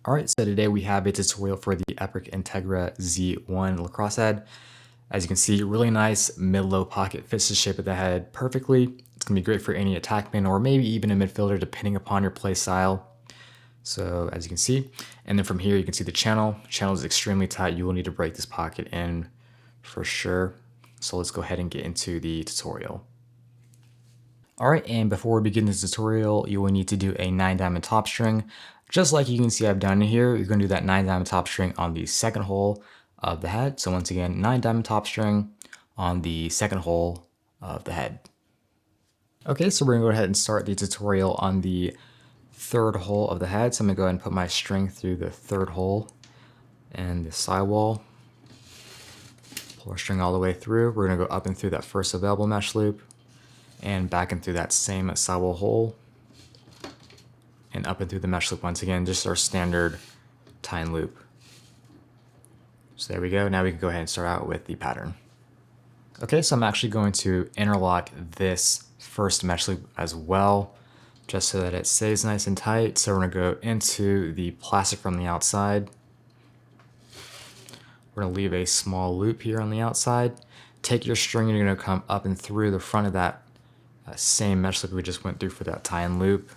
Alright, so today we have a tutorial for the Epoch Integra Z1 lacrosse head. As you can see, really nice mid-low pocket, fits the shape of the head perfectly. It's going to be great for any attackman or maybe even a midfielder depending upon your play style. So as you can see, and then from here you can see the channel. The channel is extremely tight. You will need to break this pocket in for sure. So let's go ahead and get into the tutorial. Alright, and before we begin this tutorial, you will need to do a 9 diamond top string. Just like you can see I've done here, you're going to do that 9 diamond top string on the second hole of the head. So once again, 9 diamond top string on the second hole of the head. Okay, so we're going to go ahead and start the tutorial on the third hole of the head. So I'm going to go ahead and put my string through the third hole and the sidewall. Pull our string all the way through. We're going to go up and through that first available mesh loop and back and through that same sidewall hole and up and through the mesh loop once again, just our standard tie and loop. So there we go. Now we can go ahead and start out with the pattern. Okay, so I'm actually going to interlock this first mesh loop as well, just so that it stays nice and tight. So we're gonna go into the plastic from the outside. We're gonna leave a small loop here on the outside. Take your string and you're gonna come up and through the front of that same mesh loop we just went through for that tie and loop.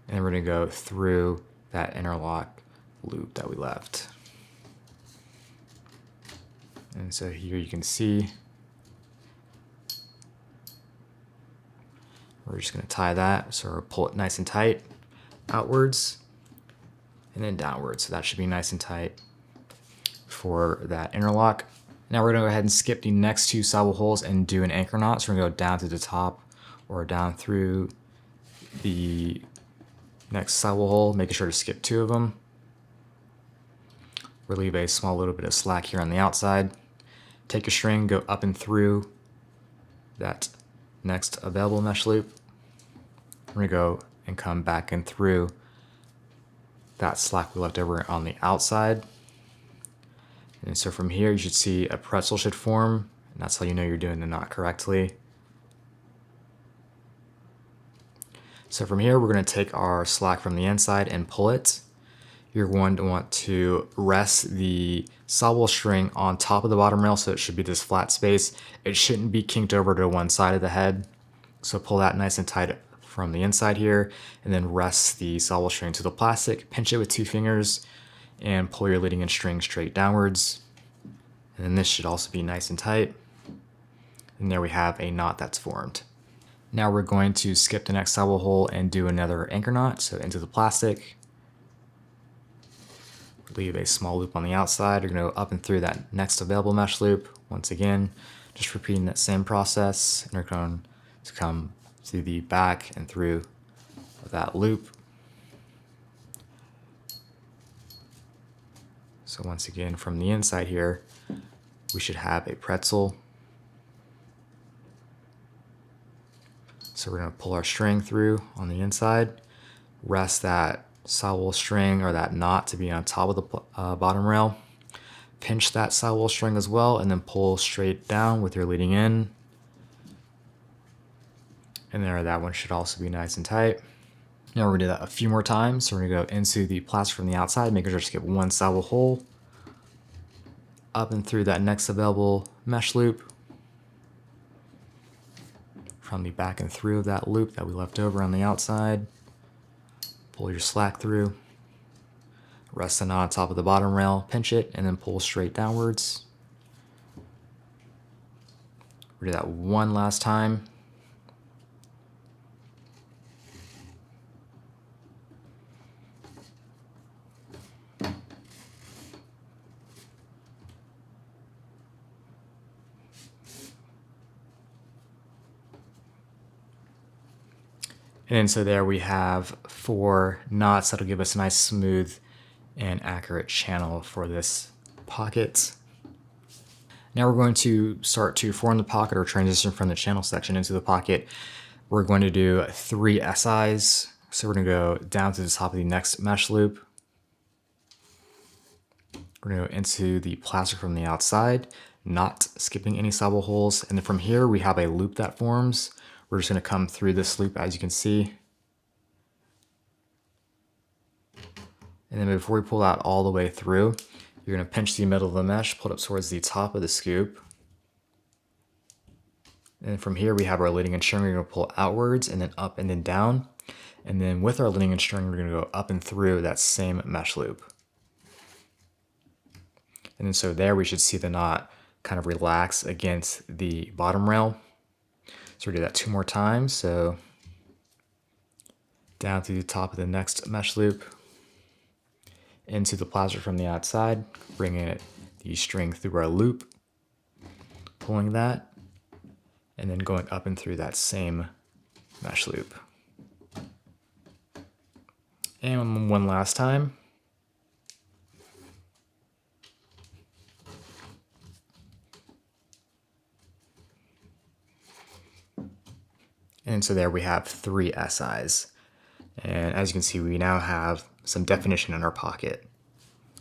And then we're gonna go through that interlock loop that we left. And so here you can see, we're just gonna tie that. So we'll pull it nice and tight outwards and then downwards. So that should be nice and tight for that interlock. Now we're gonna go ahead and skip the next two sidewall holes and do an anchor knot. So we're gonna go down to the top or down through the next sidewall hole, making sure to skip two of them. We'll leave a small little bit of slack here on the outside. Take your string, go up and through that next available mesh loop. We're gonna go and come back and through that slack we left over on the outside. And so from here, you should see a pretzel should form, and that's how you know you're doing the knot correctly. So from here, we're going to take our slack from the inside and pull it. You're going to want to rest the sidewall string on top of the bottom rail, so it should be this flat space. It shouldn't be kinked over to one side of the head. So pull that nice and tight from the inside here, and then rest the sidewall string to the plastic. Pinch it with 2 fingers, and pull your leading edge string straight downwards. And then this should also be nice and tight. And there we have a knot that's formed. Now we're going to skip the next sidewall hole and do another anchor knot. So into the plastic, leave a small loop on the outside. You're gonna go up and through that next available mesh loop. Once again, just repeating that same process. And you're going to come through the back and through that loop. So once again, from the inside here, we should have a pretzel. So we're gonna pull our string through on the inside, rest that sidewall string or that knot to be on top of the bottom rail. Pinch that sidewall string as well, and then pull straight down with your leading in. And there, that one should also be nice and tight. Now we're gonna do that a few more times. So we're gonna go into the plastic from the outside, making sure to skip one sidewall hole, up and through that next available mesh loop, from the back and through of that loop that we left over on the outside. Pull your slack through, rest the knot on top of the bottom rail, pinch it, and then pull straight downwards. We'll do that one last time. And so there we have 4 knots that'll give us a nice smooth and accurate channel for this pocket. Now we're going to start to form the pocket or transition from the channel section into the pocket. We're going to do 3 SIs. So we're gonna go down to the top of the next mesh loop. We're gonna go into the plastic from the outside, not skipping any sidewall holes. And then from here, we have a loop that forms. We're just gonna come through this loop, as you can see. And then before we pull out all the way through, you're going to pinch the middle of the mesh, pull it up towards the top of the scoop. And from here we have our leading and string. We're going to pull outwards and then up and then down. And then with our leading and string, we're going to go up and through that same mesh loop. And then so there we should see the knot kind of relax against the bottom rail. So we'll do that 2 more times. So down to the top of the next mesh loop, into the plastic from the outside, bringing the string through our loop, pulling that, and then going up and through that same mesh loop. And one last time. And so there we have 3 SIs. And as you can see, we now have some definition in our pocket.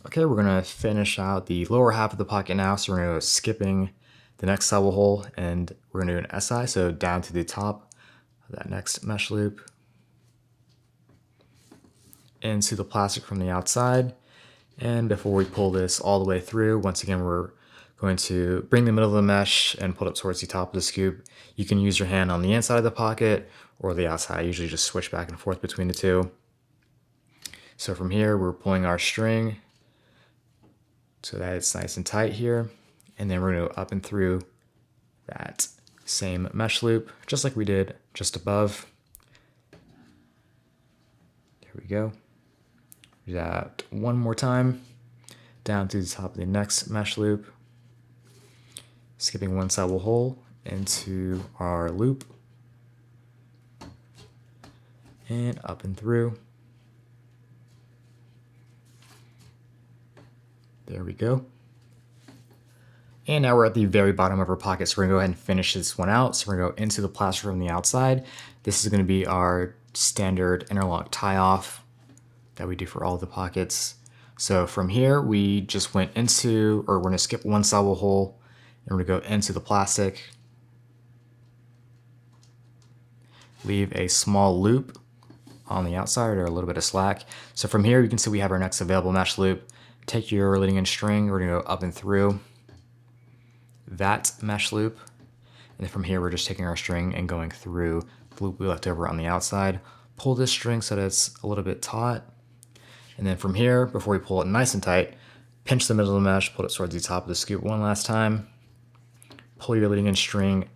Okay, we're gonna finish out the lower half of the pocket now. So we're gonna go skipping the next sidewall hole and we're gonna do an SI. So down to the top of that next mesh loop, into the plastic from the outside. And before we pull this all the way through, once again, we're going to bring the middle of the mesh and pull it towards the top of the scoop. You can use your hand on the inside of the pocket or the outside. I usually just switch back and forth between the two. So from here, we're pulling our string so that it's nice and tight here. And then we're gonna go up and through that same mesh loop, just like we did just above. There we go. Do that 1 more time, down to the top of the next mesh loop, skipping 1 sidewall hole into our loop, and up and through. There we go. And now we're at the very bottom of our pocket, so we're gonna go ahead and finish this one out. So we're gonna go into the plastic from the outside. This is gonna be our standard interlock tie off that we do for all the pockets. So from here, we just went into, or we're gonna skip 1 sidewall hole, and we're gonna go into the plastic, leave a small loop on the outside or a little bit of slack. So from here, you can see we have our next available mesh loop. Take your leading and string, we're gonna go up and through that mesh loop. And then from here, we're just taking our string and going through the loop we left over on the outside. Pull this string so that it's a little bit taut. And then from here, before we pull it nice and tight, pinch the middle of the mesh, pull it towards the top of the scoop 1 last time. Pull your leading and string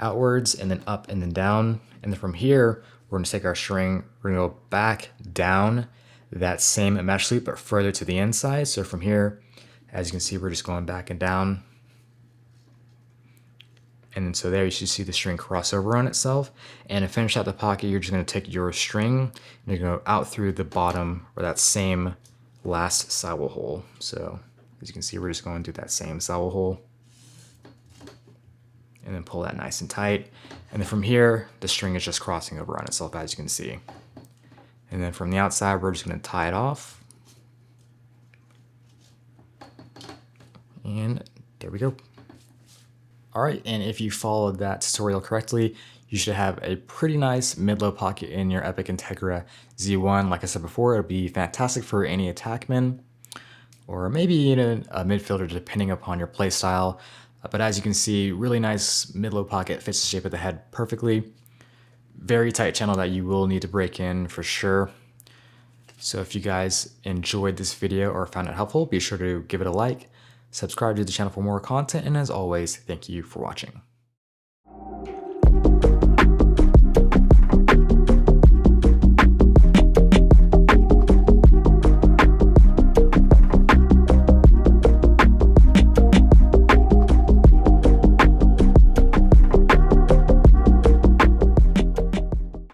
outwards and then up and then down. And then from here, we're gonna take our string, we're gonna go back down that same mesh loop, but further to the inside. So from here, as you can see, we're just going back and down. And then so there you should see the string cross over on itself. And to finish out the pocket, you're just gonna take your string and you're gonna go out through the bottom or that same last sidewall hole. So as you can see, we're just going through that same sidewall hole. And then pull that nice and tight. And then from here, the string is just crossing over on itself, as you can see. And then from the outside, we're just gonna tie it off. And there we go. All right, and if you followed that tutorial correctly, you should have a pretty nice mid-low pocket in your Epoch Integra Z1. Like I said before, it'll be fantastic for any attackman, or maybe even a midfielder, depending upon your play style. But as you can see, really nice mid-low pocket, fits the shape of the head perfectly. Very tight channel that you will need to break in for sure. So if you guys enjoyed this video or found it helpful, be sure to give it a like, subscribe to the channel for more content, and as always, thank you for watching.